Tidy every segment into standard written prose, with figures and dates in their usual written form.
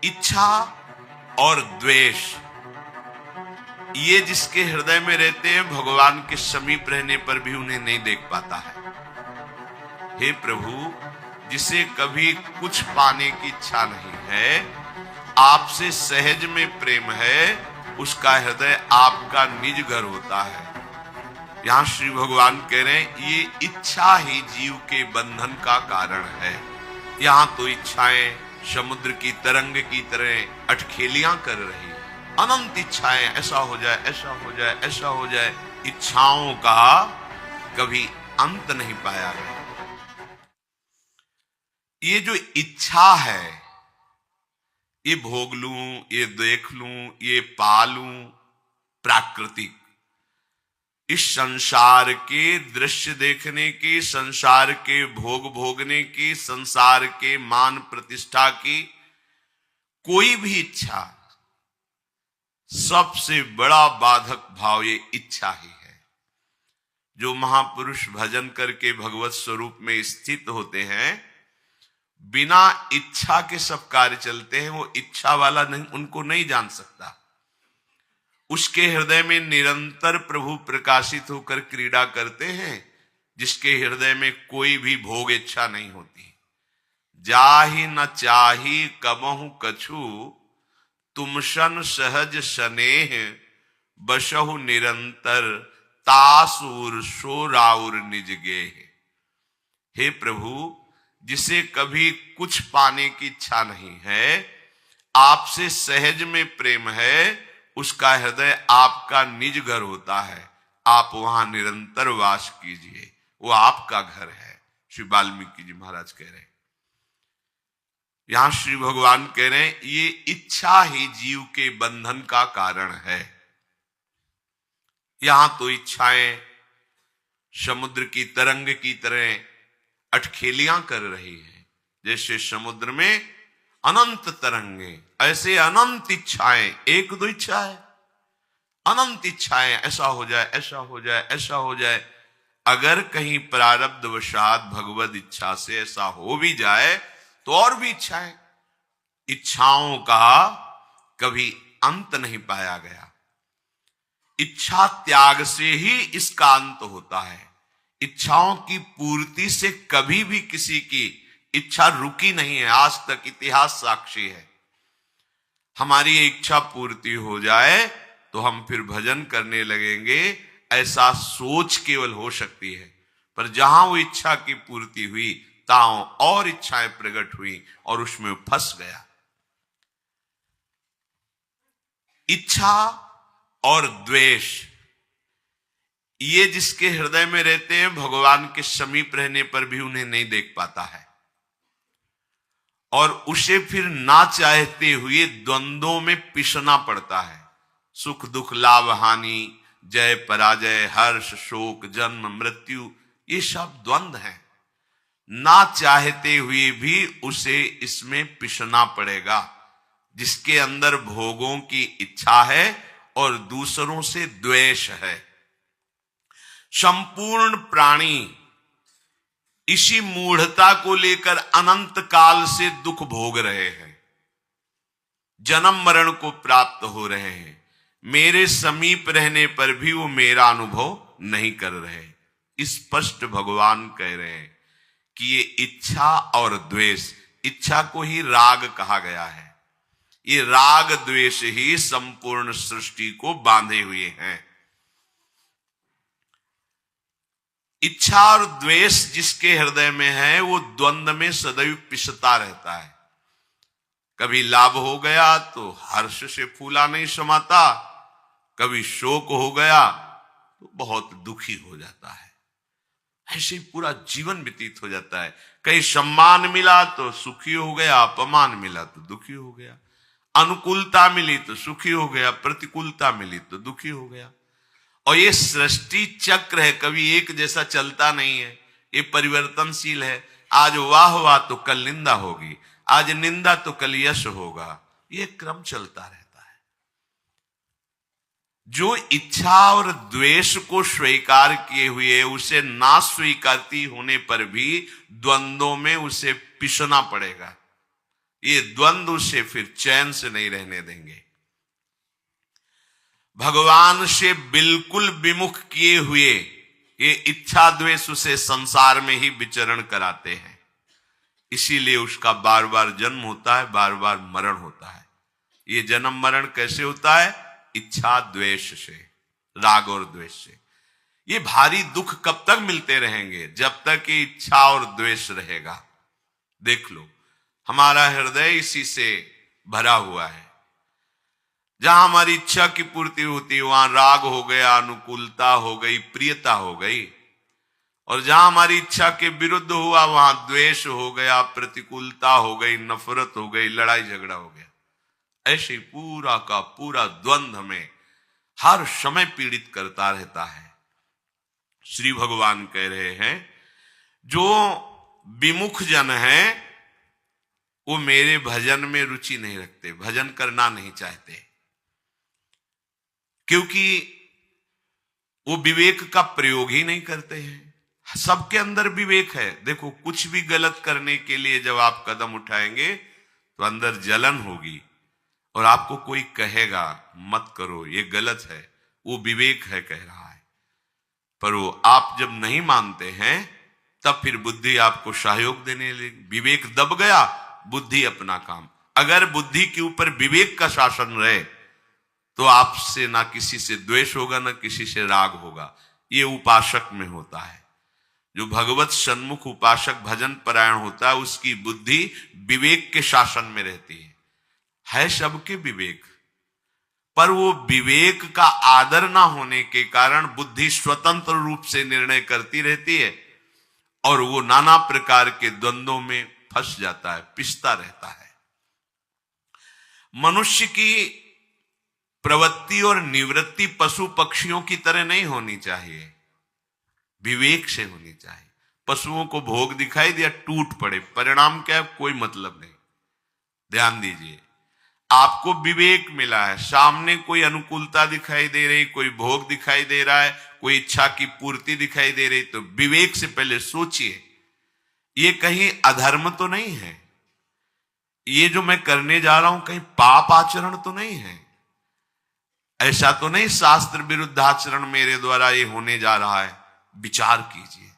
इच्छा और द्वेष ये जिसके हृदय में रहते हैं, भगवान के समीप रहने पर भी उन्हें नहीं देख पाता है। हे प्रभु, जिसे कभी कुछ पाने की इच्छा नहीं है, आपसे सहज में प्रेम है, उसका हृदय आपका निज घर होता है। यहां श्री भगवान कह रहे हैं, ये इच्छा ही जीव के बंधन का कारण है। यहां तो इच्छाएं समुद्र की तरंग की तरह अटखेलियां कर रही, अनंत इच्छाएं, ऐसा हो जाए, ऐसा हो जाए, ऐसा हो जाए। इच्छाओं का कभी अंत नहीं पाया गया। ये जो इच्छा है, ये भोग लूं, ये देख लूं, ये पा लूं, प्राकृतिक, इस संसार के दृश्य देखने की, संसार के भोग भोगने की, संसार के मान प्रतिष्ठा की कोई भी इच्छा, सबसे बड़ा बाधक भाव ये इच्छा ही है। जो महापुरुष भजन करके भगवत स्वरूप में स्थित होते हैं, बिना इच्छा के सब कार्य चलते हैं। वो इच्छा वाला नहीं, उनको नहीं जान सकता। उसके हृदय में निरंतर प्रभु प्रकाशित होकर क्रीड़ा करते हैं, जिसके हृदय में कोई भी भोग इच्छा नहीं होती। जाहि न चाही कबहु कछु, तुमसन सहज स्नेह, बसहु निरंतर तासुर सोराउर निज गेह। हे प्रभु, जिसे कभी कुछ पाने की इच्छा नहीं है, आपसे सहज में प्रेम है, उसका हृदय आपका निज घर होता है। आप वहां निरंतर वास कीजिए, वो आपका घर है। श्री वाल्मीकि जी महाराज कह रहे हैं। यहां श्री भगवान कह रहे हैं, ये इच्छा ही जीव के बंधन का कारण है। यहां तो इच्छाएं समुद्र की तरंग की तरह अटखेलियां कर रही है। जैसे समुद्र में अनंत तरंगे, ऐसे अनंत इच्छाएं, एक दो इच्छा है, अनंत इच्छाएं, ऐसा हो जाए, ऐसा हो जाए, ऐसा हो जाए। अगर कहीं प्रारब्ध वशात भगवद इच्छा से ऐसा हो भी जाए तो और भी इच्छाएं, इच्छाओं का कभी अंत नहीं पाया गया। इच्छा त्याग से ही इसका अंत होता है। इच्छाओं की पूर्ति से कभी भी किसी की इच्छा रुकी नहीं है, आज तक इतिहास साक्षी है। हमारी इच्छा पूर्ति हो जाए तो हम फिर भजन करने लगेंगे, ऐसा सोच केवल हो सकती है। पर जहां वो इच्छा की पूर्ति हुई, ताओ और इच्छाएं प्रकट हुई और उसमें फंस गया। इच्छा और द्वेष ये जिसके हृदय में रहते हैं, भगवान के समीप रहने पर भी उन्हें नहीं देख पाता है, और उसे फिर ना चाहते हुए द्वंद्वों में पिसना पड़ता है। सुख दुख, लाभ हानि, जय पराजय, हर्ष शोक, जन्म मृत्यु, ये सब द्वंद्व हैं। ना चाहते हुए भी उसे इसमें पिसना पड़ेगा। जिसके अंदर भोगों की इच्छा है और दूसरों से द्वेष है। संपूर्ण प्राणी इसी मूढ़ता को लेकर अनंत काल से दुख भोग रहे हैं, जन्म मरण को प्राप्त हो रहे हैं। मेरे समीप रहने पर भी वो मेरा अनुभव नहीं कर रहे। स्पष्ट भगवान कह रहे हैं कि ये इच्छा और द्वेष, इच्छा को ही राग कहा गया है। ये राग द्वेष ही संपूर्ण सृष्टि को बांधे हुए हैं। इच्छा और द्वेष जिसके हृदय में है, वो द्वंद्व में सदैव पिसता रहता है। कभी लाभ हो गया तो हर्ष से फूला नहीं समाता, कभी शोक हो गया तो बहुत दुखी हो जाता है। ऐसे ही पूरा जीवन व्यतीत हो जाता है। कहीं सम्मान मिला तो सुखी हो गया, अपमान मिला तो दुखी हो गया, अनुकूलता मिली तो सुखी हो गया, प्रतिकूलता मिली तो दुखी हो गया। और ये सृष्टि चक्र है, कभी एक जैसा चलता नहीं है, ये परिवर्तनशील है। आज वाह वाह तो कल निंदा होगी, आज निंदा तो कल यश होगा, ये क्रम चलता रहता है। जो इच्छा और द्वेष को स्वीकार किए हुए, उसे ना स्वीकारती होने पर भी द्वंद्वों में उसे पिसना पड़ेगा। ये द्वंद्व से फिर चैन से नहीं रहने देंगे। भगवान से बिल्कुल विमुख किए हुए ये इच्छा द्वेष उसे संसार में ही विचरण कराते हैं। इसीलिए उसका बार बार जन्म होता है, बार बार मरण होता है। ये जन्म मरण कैसे होता है? इच्छा द्वेष से, राग और द्वेष से। ये भारी दुख कब तक मिलते रहेंगे? जब तक ये इच्छा और द्वेष रहेगा। देख लो, हमारा हृदय इसी से भरा हुआ है। जहां हमारी इच्छा की पूर्ति होती है वहां राग हो गया, अनुकूलता हो गई, प्रियता हो गई। और जहां हमारी इच्छा के विरुद्ध हुआ वहां द्वेष हो गया, प्रतिकूलता हो गई, नफरत हो गई, लड़ाई झगड़ा हो गया। ऐसे पूरा का पूरा द्वंद्व हमें हर समय पीड़ित करता रहता है। श्री भगवान कह रहे हैं, जो विमुख जन है वो मेरे भजन में रुचि नहीं रखते, भजन करना नहीं चाहते, क्योंकि वो विवेक का प्रयोग ही नहीं करते हैं। सबके अंदर विवेक है। देखो, कुछ भी गलत करने के लिए जब आप कदम उठाएंगे तो अंदर जलन होगी और आपको कोई कहेगा मत करो, ये गलत है, वो विवेक है कह रहा है। पर वो आप जब नहीं मानते हैं तब फिर बुद्धि आपको सहयोग देने लगी। विवेक दब गया, बुद्धि अपना काम। अगर बुद्धि के ऊपर विवेक का शासन रहे तो आपसे ना किसी से द्वेष होगा, ना किसी से राग होगा। ये उपासक में होता है। जो भगवत सन्मुख उपासक भजन परायण होता है उसकी बुद्धि विवेक के शासन में रहती है सबके विवेक, पर वो विवेक का आदर ना होने के कारण बुद्धि स्वतंत्र रूप से निर्णय करती रहती है और वो नाना प्रकार के द्वंद्वों में फंस जाता है, पिसता रहता है। मनुष्य की प्रवृत्ति और निवृत्ति पशु पक्षियों की तरह नहीं होनी चाहिए, विवेक से होनी चाहिए। पशुओं को भोग दिखाई दिया, टूट पड़े, परिणाम क्या है? कोई मतलब नहीं। ध्यान दीजिए, आपको विवेक मिला है, सामने कोई अनुकूलता दिखाई दे रही, कोई भोग दिखाई दे रहा है, कोई इच्छा की पूर्ति दिखाई दे रही, तो विवेक से पहले सोचिए ये कहीं अधर्म तो नहीं है, ये जो मैं करने जा रहा हूं कहीं पाप आचरण तो नहीं है, ऐसा तो नहीं शास्त्र विरुद्ध आचरण मेरे द्वारा ये होने जा रहा है। विचार कीजिए,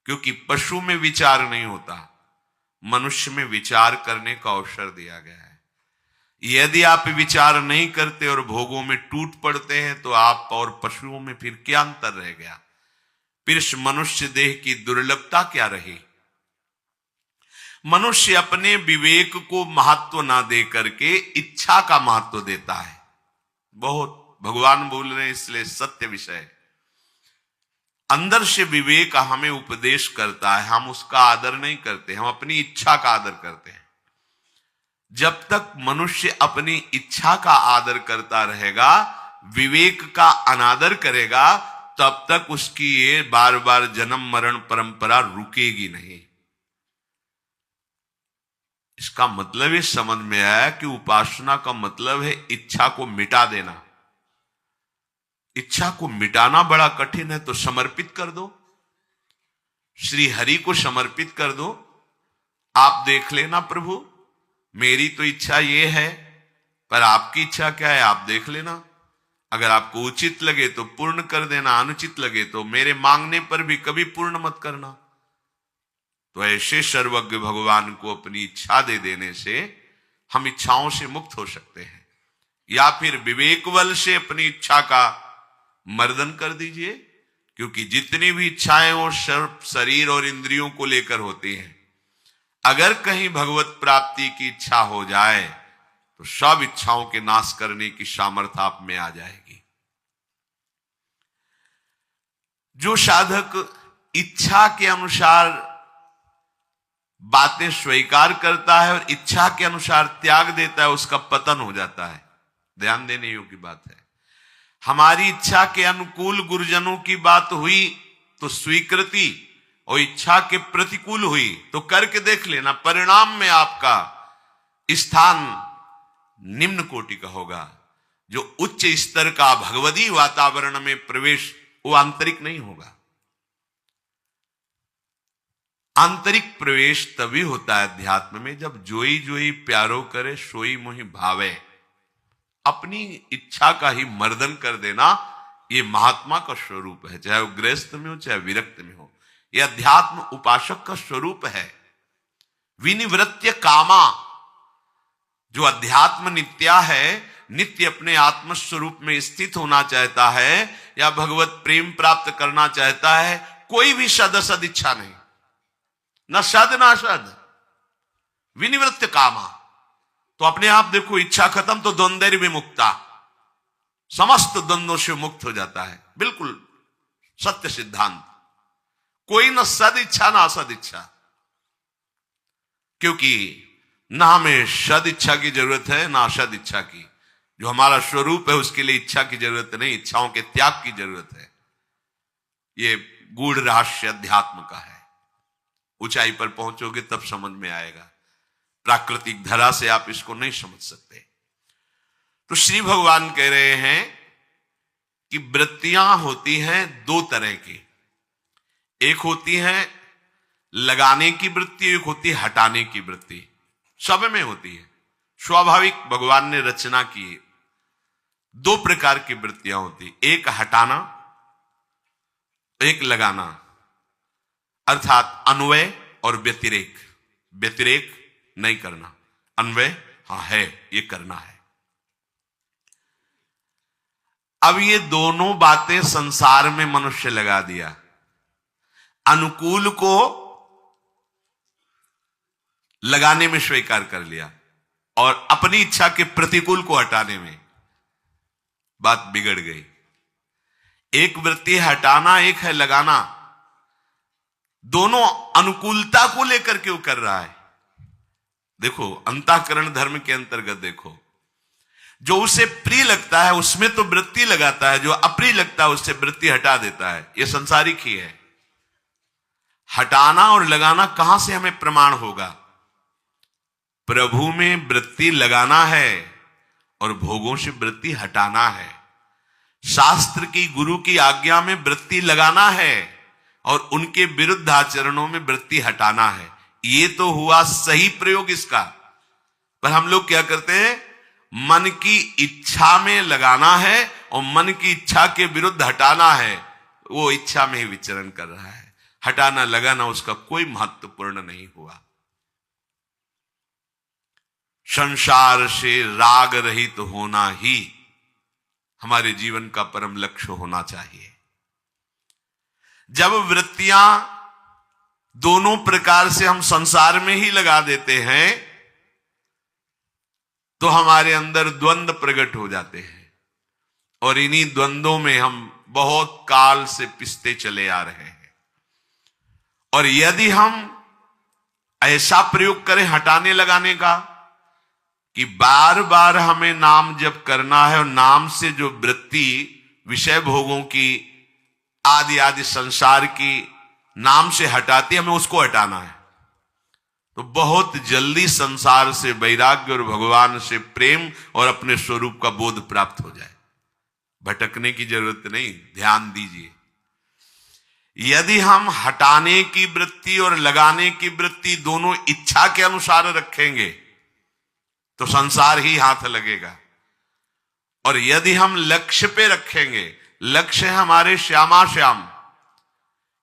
क्योंकि पशु में विचार नहीं होता, मनुष्य में विचार करने का अवसर दिया गया है। यदि आप विचार नहीं करते और भोगों में टूट पड़ते हैं तो आप और पशुओं में फिर क्या अंतर रह गया? फिर इस मनुष्य देह की दुर्लभता क्या रही? मनुष्य अपने विवेक को महत्व ना दे करके इच्छा का महत्व देता है। बहुत भगवान बोल रहे हैं, इसलिए सत्य विषय। अंदर से विवेक हमें उपदेश करता है, हम उसका आदर नहीं करते, हम अपनी इच्छा का आदर करते हैं। जब तक मनुष्य अपनी इच्छा का आदर करता रहेगा, विवेक का अनादर करेगा, तब तक उसकी ये बार बार जन्म मरण परंपरा रुकेगी नहीं। इसका मतलब ये समझ में आया कि उपासना का मतलब है इच्छा को मिटा देना। इच्छा को मिटाना बड़ा कठिन है, तो समर्पित कर दो, श्री हरि को समर्पित कर दो। आप देख लेना प्रभु, मेरी तो इच्छा ये है, पर आपकी इच्छा क्या है आप देख लेना। अगर आपको उचित लगे तो पूर्ण कर देना, अनुचित लगे तो मेरे मांगने पर भी कभी पूर्ण मत करना। तो ऐसे सर्वज्ञ भगवान को अपनी इच्छा दे देने से हम इच्छाओं से मुक्त हो सकते हैं। या फिर विवेक बल से अपनी इच्छा का मर्दन कर दीजिए, क्योंकि जितनी भी इच्छाएं वो शरीर और इंद्रियों को लेकर होती हैं। अगर कहीं भगवत प्राप्ति की इच्छा हो जाए तो सब इच्छाओं के नाश करने की सामर्थ्य आप में आ जाएगी। जो साधक इच्छा के अनुसार बातें स्वीकार करता है और इच्छा के अनुसार त्याग देता है, उसका पतन हो जाता है। ध्यान देने योग्य बात है। हमारी इच्छा के अनुकूल गुरुजनों की बात हुई तो स्वीकृति, और इच्छा के प्रतिकूल हुई तो करके देख लेना, परिणाम में आपका स्थान निम्न कोटि का होगा। जो उच्च स्तर का भगवदी वातावरण में प्रवेश, वो आंतरिक नहीं होगा। आंतरिक प्रवेश तभी होता है अध्यात्म में जब जोई जोई प्यारो करे सोई मोहि भावे। अपनी इच्छा का ही मर्दन कर देना ये महात्मा का स्वरूप है, चाहे वो गृहस्थ में हो चाहे विरक्त में हो। यह अध्यात्म उपासक का स्वरूप है। विनिवृत्य कामा, जो अध्यात्म नित्या है, नित्य अपने आत्म स्वरूप में स्थित होना चाहता है या भगवत प्रेम प्राप्त करना चाहता है, कोई भी सद असद इच्छा नहीं, न सद न असद। विनिवृत्त कामा, तो अपने आप देखो इच्छा खत्म तो द्वंद्व विमुक्ता, समस्त द्वंद्वों से मुक्त हो जाता है। बिल्कुल सत्य सिद्धांत। कोई न सद इच्छा ना असद इच्छा, क्योंकि ना हमें सद इच्छा की जरूरत है ना असद इच्छा की। जो हमारा स्वरूप है उसके लिए इच्छा की जरूरत नहीं, इच्छाओं के त्याग की जरूरत है। ये गूढ़ रहस्य अध्यात्म का है। ऊंचाई पर पहुंचोगे तब समझ में आएगा, प्राकृतिक धरा से आप इसको नहीं समझ सकते। तो श्री भगवान कह रहे हैं कि वृत्तियां होती हैं दो तरह की, एक होती है लगाने की वृत्ति, एक होती है हटाने की वृत्ति। सब में होती है, स्वाभाविक भगवान ने रचना की है। दो प्रकार की वृत्तियां होती, एक हटाना, एक लगाना, अर्थात अन्वय और व्यतिरेक। व्यतिरेक नहीं करना, अन्वय हाँ है, ये करना है। अब ये दोनों बातें संसार में मनुष्य लगा दिया। अनुकूल को लगाने में स्वीकार कर लिया और अपनी इच्छा के प्रतिकूल को हटाने में बात बिगड़ गई। एक वृत्ति हटाना, एक है लगाना। दोनों अनुकूलता को लेकर के वो कर रहा है। देखो अंतःकरण धर्म के अंतर्गत देखो, जो उसे प्रिय लगता है उसमें तो वृत्ति लगाता है, जो अप्रिय लगता है उससे वृत्ति हटा देता है। यह संसारिक ही है। हटाना और लगाना कहां से हमें प्रमाण होगा? प्रभु में वृत्ति लगाना है और भोगों से वृत्ति हटाना है। शास्त्र की, गुरु की आज्ञा में वृत्ति लगाना है और उनके विरुद्ध आचरणों में वृत्ति हटाना है। ये तो हुआ सही प्रयोग इसका। पर हम लोग क्या करते हैं, मन की इच्छा में लगाना है और मन की इच्छा के विरुद्ध हटाना है। वो इच्छा में ही विचरण कर रहा है। हटाना लगाना उसका कोई महत्वपूर्ण नहीं हुआ। संसार से राग रहित तो होना ही हमारे जीवन का परम लक्ष्य होना चाहिए। जब वृत्तियां दोनों प्रकार से हम संसार में ही लगा देते हैं तो हमारे अंदर द्वंद्व प्रकट हो जाते हैं और इन्हीं द्वंद्वों में हम बहुत काल से पिसते चले आ रहे हैं। और यदि हम ऐसा प्रयोग करें हटाने लगाने का कि बार बार हमें नाम जप करना है और नाम से जो वृत्ति विषय भोगों की आदि आदि संसार की नाम से हटाती, हमें उसको हटाना है, तो बहुत जल्दी संसार से वैराग्य और भगवान से प्रेम और अपने स्वरूप का बोध प्राप्त हो जाए। भटकने की जरूरत नहीं, ध्यान दीजिए। यदि हम हटाने की वृत्ति और लगाने की वृत्ति दोनों इच्छा के अनुसार रखेंगे तो संसार ही हाथ लगेगा। और यदि हम लक्ष्य पे रखेंगे, लक्ष्य है हमारे श्यामा श्याम,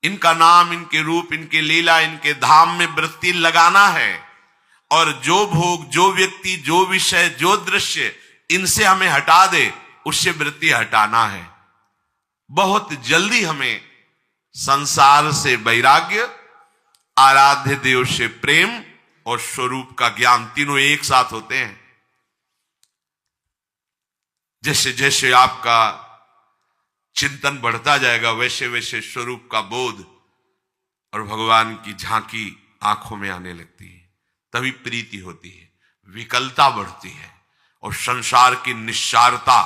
इनका नाम, इनके रूप, इनकी लीला, इनके धाम में वृत्ति लगाना है और जो भोग, जो व्यक्ति, जो विषय, जो दृश्य इनसे हमें हटा दे उससे वृत्ति हटाना है। बहुत जल्दी हमें संसार से वैराग्य, आराध्य देव से प्रेम और स्वरूप का ज्ञान, तीनों एक साथ होते हैं। जैसे जैसे आपका चिंतन बढ़ता जाएगा वैसे वैसे स्वरूप का बोध और भगवान की झांकी आंखों में आने लगती है। तभी प्रीति होती है, विकलता बढ़ती है और संसार की निस्सारता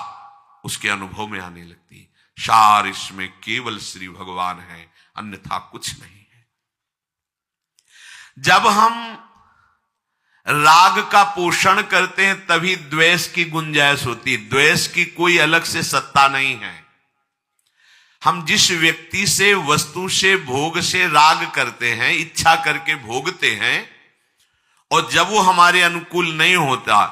उसके अनुभव में आने लगती है। सार इसमें केवल श्री भगवान है, अन्यथा कुछ नहीं है। जब हम राग का पोषण करते हैं तभी द्वेष की गुंजाइश होती है। द्वेष की कोई अलग से सत्ता नहीं है। हम जिस व्यक्ति से, वस्तु से, भोग से राग करते हैं, इच्छा करके भोगते हैं, और जब वो हमारे अनुकूल नहीं होता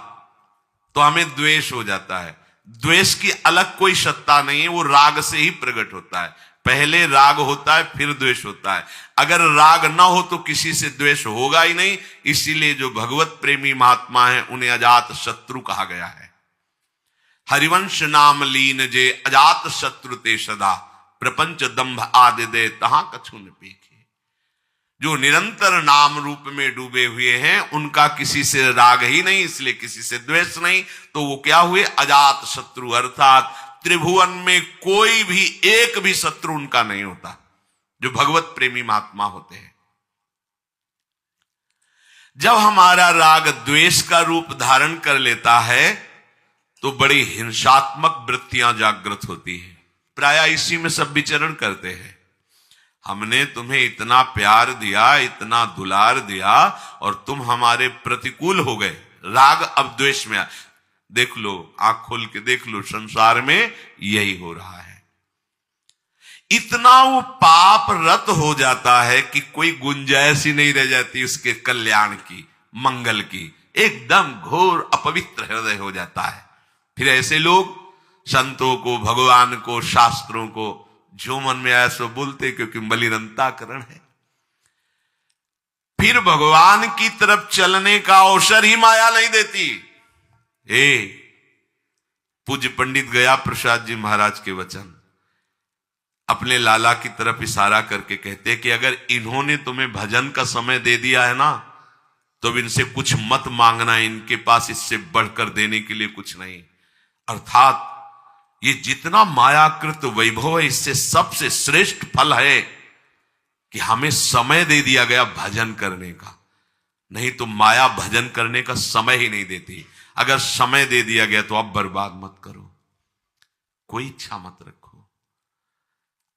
तो हमें द्वेष हो जाता है। द्वेष की अलग कोई सत्ता नहीं है, वो राग से ही प्रकट होता है। पहले राग होता है, फिर द्वेष होता है। अगर राग ना हो तो किसी से द्वेष होगा ही नहीं। इसीलिए जो भगवत प्रेमी महात्मा है उन्हें अजात शत्रु कहा गया है। हरिवंश नाम लीन जे अजात शत्रु ते सदा, प्रपंच दंभ आदि दे तहां कछु न पेखे। जो निरंतर नाम रूप में डूबे हुए हैं उनका किसी से राग ही नहीं, इसलिए किसी से द्वेष नहीं। तो वो क्या हुए? अजात शत्रु, अर्थात त्रिभुवन में कोई भी एक भी शत्रु उनका नहीं होता, जो भगवत प्रेमी महात्मा होते हैं। जब हमारा राग द्वेष का रूप धारण कर लेता है तो बड़ी हिंसात्मक वृत्तियां जागृत होती है। प्रायः इसी में सब विचरण करते हैं। हमने तुम्हें इतना प्यार दिया, इतना दुलार दिया, और तुम हमारे प्रतिकूल हो गए। राग अब द्वेष में देख लो, आंख खोल के देख लो, संसार में यही हो रहा है। इतना वो पाप रत हो जाता है कि कोई गुंजाइश ही नहीं रह जाती उसके कल्याण की, मंगल की। एकदम घोर अपवित्र हृदय हो जाता है। फिर ऐसे लोग संतों को, भगवान को, शास्त्रों को जो मन में आया सो बोलते, क्योंकि मलिनताकरण है। फिर भगवान की तरफ चलने का अवसर ही माया नहीं देती। पूज्य पंडित गया प्रसाद जी महाराज के वचन अपने लाला की तरफ इशारा करके कहते कि अगर इन्होंने तुम्हें भजन का समय दे दिया है ना, तो इनसे कुछ मत मांगना, इनके पास इससे बढ़कर देने के लिए कुछ नहीं। अर्थात ये जितना मायाकृत वैभव है, इससे सबसे श्रेष्ठ फल है कि हमें समय दे दिया गया भजन करने का। नहीं तो माया भजन करने का समय ही नहीं देती। अगर समय दे दिया गया तो अब बर्बाद मत करो, कोई इच्छा मत रखो,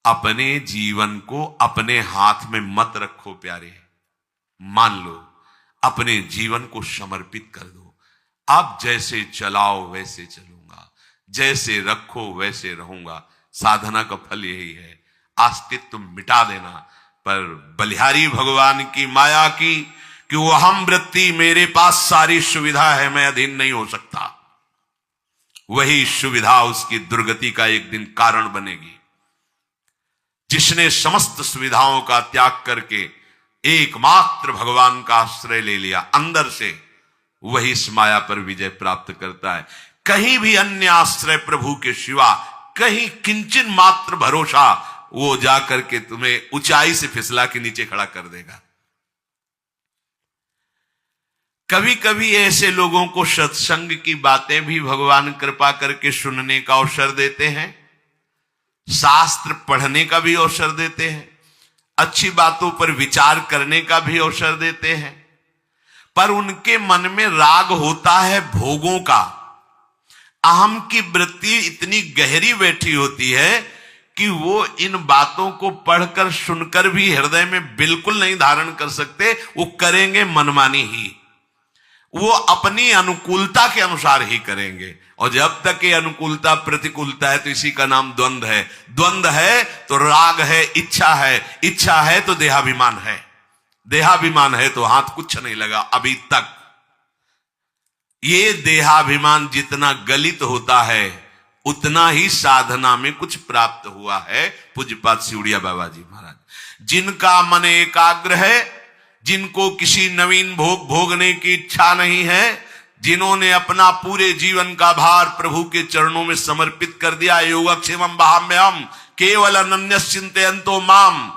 अपने जीवन को अपने हाथ में मत रखो प्यारे। मान लो, अपने जीवन को समर्पित कर दो। आप जैसे चलाओ वैसे चलूंगा, जैसे रखो वैसे रहूंगा। साधना का फल यही है। अस्तित्व मिटा देना, पर बलिहारी भगवान की माया की कि वो हम वृत्ति, मेरे पास सारी सुविधा है, मैं अधीन नहीं हो सकता, वही सुविधा उसकी दुर्गति का एक दिन कारण बनेगी। जिसने समस्त सुविधाओं का त्याग करके एकमात्र भगवान का आश्रय ले लिया अंदर से, वही इस माया पर विजय प्राप्त करता है। कहीं भी अन्य आश्रय प्रभु के सिवा, कहीं किंचन मात्र भरोसा, वो जाकर के तुम्हें ऊंचाई से फिसला के नीचे खड़ा कर देगा। कभी कभी ऐसे लोगों को सत्संग की बातें भी भगवान कृपा करके सुनने का अवसर देते हैं, शास्त्र पढ़ने का भी अवसर देते हैं, अच्छी बातों पर विचार करने का भी अवसर देते हैं। पर उनके मन में राग होता है भोगों का। अहम की वृत्ति इतनी गहरी बैठी होती है कि वो इन बातों को पढ़कर सुनकर भी हृदय में बिल्कुल नहीं धारण कर सकते। वो करेंगे मनमानी ही, वो अपनी अनुकूलता के अनुसार ही करेंगे। और जब तक ये अनुकूलता प्रतिकूलता है तो इसी का नाम द्वंद्व है। द्वंद्व है तो राग है, इच्छा है, इच्छा है तो देहाभिमान है, देहाभिमान है तो हाथ कुछ नहीं लगा अभी तक। ये देहाभिमान जितना गलित होता है उतना ही साधना में कुछ प्राप्त हुआ है। पूज्यपाद सिउड़िया बाबा जी महाराज, जिनका मन एकाग्र है, जिनको किसी नवीन भोग भोगने की इच्छा नहीं है, जिन्होंने अपना पूरे जीवन का भार प्रभु के चरणों में समर्पित कर दिया, योगक्षेमं वहाम्यहम् केवल अनन्यस्य चिन्तयन्तो माम,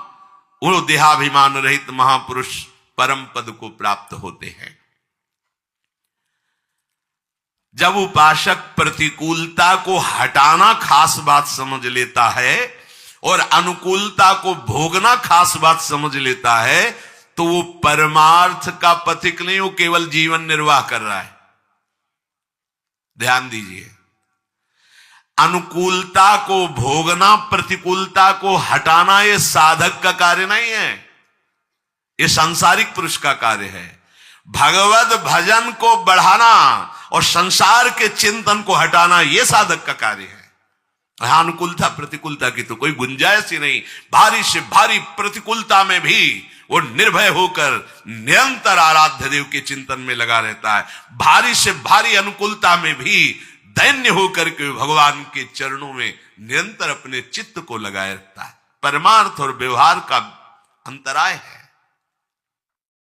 वो देहाभिमान रहित महापुरुष परम पद को प्राप्त होते हैं। जब उपासक प्रतिकूलता को हटाना खास बात समझ लेता है और अनुकूलता को भोगना खास बात समझ लेता है, तो वो परमार्थ का पथिक नहीं, वो केवल जीवन निर्वाह कर रहा है। ध्यान दीजिए, अनुकूलता को भोगना, प्रतिकूलता को हटाना, ये साधक का कार्य नहीं है, ये सांसारिक पुरुष का कार्य है। भगवत भजन को बढ़ाना और संसार के चिंतन को हटाना, यह साधक का कार्य है। अनुकूलता प्रतिकूलता की तो कोई गुंजाइश ही नहीं। भारी से भारी प्रतिकूलता में भी वो निर्भय होकर निरंतर आराध्य देव के चिंतन में लगा रहता है। भारी से भारी अनुकूलता में भी दैन्य होकर के भगवान के चरणों में निरंतर अपने चित्त को लगाए रखता है। परमार्थ और व्यवहार का अंतराय है।